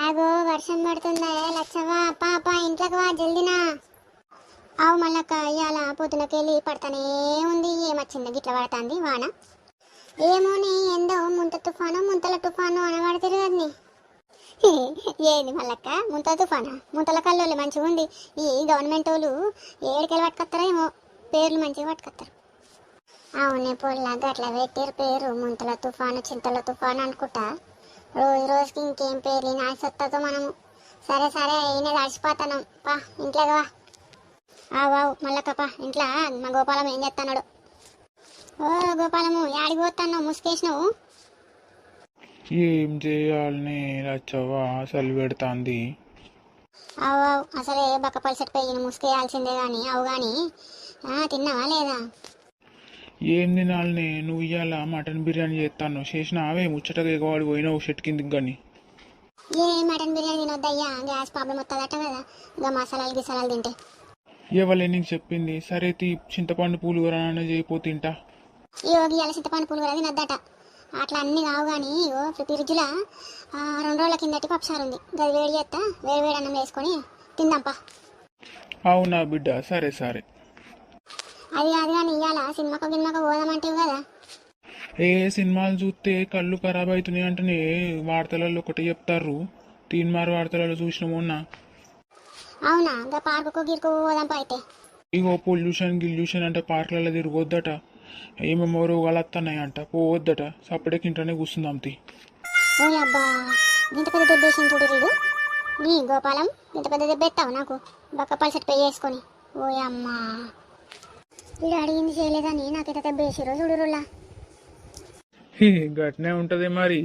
ఆగో వర్షం పడుతుందా లచ్చవ్వా పాప ఇంట్లోకి వా జల్దినా. అవు మళ్ళక్క ఇవాళ పొద్దునకెళ్ళి పడతానే ఉంది. ఏమొచ్చింది గిట్ల పడుతుంది వాన. ఏమోని ఎందో ముంత తుఫాను ముంతల తుఫాను అనబడుతుంది కదని. ఏంది మళ్ళక్క ముంత తుఫానా? ముంతల కల్లోళ్ళు మంచిగా ఉంది. ఈ గవర్నమెంట్ వాళ్ళు ఏడికెళ్ళి పట్టుకొస్తారో ఏమో, పేర్లు మంచిగా పట్టుకొస్తారు. అవునే పొల్లాగా అట్లా పెట్టారు పేరు, ముంతల తుఫాను చింతల తుఫాను అనుకుంటా. రోజు రోజుకి ఇంకేం పేర్లు నాశొస్తుందో మనము. సరే సరే ఈయన తడిచిపోతాను పా ఇంట్లోకి వా. ఆవు మళ్ళక్కప్ప ఇంట్లో మా గోపాలం ఏం చేస్తున్నాడు? ఓ గోపాలము యాడికి పోతాను ముసుకేసినావు? ఏం చేయాలని రచ్చవ్వ అసలు పెడుతుంది. అవు అసలే బక్క పలిసెట్ పోయి ముసుకేయాల్సిందే కానీ అవు కానీ తిన్నావా లేదా? ఏం తినాలనే? నువ్వు ఇవాళ మటన్ బిర్యానీ చేస్తాను చేసిన అవే ముచ్చటగా ఎగవాడి పోయినావు షెట్ కిందికి కానీ. ఏ మటన్ బిర్యానీ తినొద్దయ్యా, గ్యాస్ ప్రాబ్లం వస్తుందట కదా ఇంకా మసాలాలు గిసాలాలు తింటే. ఎవలే నీకు చెప్పింది? సరే చింతపండు పులిహోర చేయిపో తింటా. యోగి అలా చింతపండు పులిహోర తినొద్దట. అట్లా అన్ని కావు కానీ ఫ్రిడ్జ్లో 2 రోజుల కిందటి పప్పుసారు ఉంది, గది వేడి చేస్తా, వేడి వేడి అన్నం వేసుకొని తిందాంపా. అవునా బిడ్డ, సరే సరే. అది కాదు కానీ ఇవాళ సినిమాకు గిన్మాకు పోదామంటే కదా. ఏ సినిమాలు చూస్తే కళ్ళు ఖరాబ్ అవుతున్నాయి అంటేనే వార్తలలో ఒకటి చెప్తారు. తీన్మార్ వార్తలలో చూసిన మొన్న. అవునా ఇంకా పార్కుకు గిరుకు పోదాంపా అయితే. ఇగో గిల్యూషన్ అంటే పార్కులలో తిరగొద్దట, ఏమేమో రోగాలు వస్తున్నాయంట, పోవద్దట. సపరేట్ ఇంట్లోనే కూర్చుందాం తీ. ఓ అబ్బా ఇంత పెద్ద దెబ్బ వేసిన చూడు వీడు. నీ గోపాలం ఇంత పెద్ద దెబ్బ ఎత్తావు నాకు బక్క పల్సెట్ పే చేసుకొని. ఓ అమ్మా వీడు అడిగింది చేయలేదని నాకైతే దెబ్బ వేసిరో చూడురులా. గట్నే ఉంటది మరి,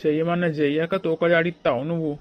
చెయ్యమన్నా చెయ్యక తోకజాడిస్తావు నువ్వు.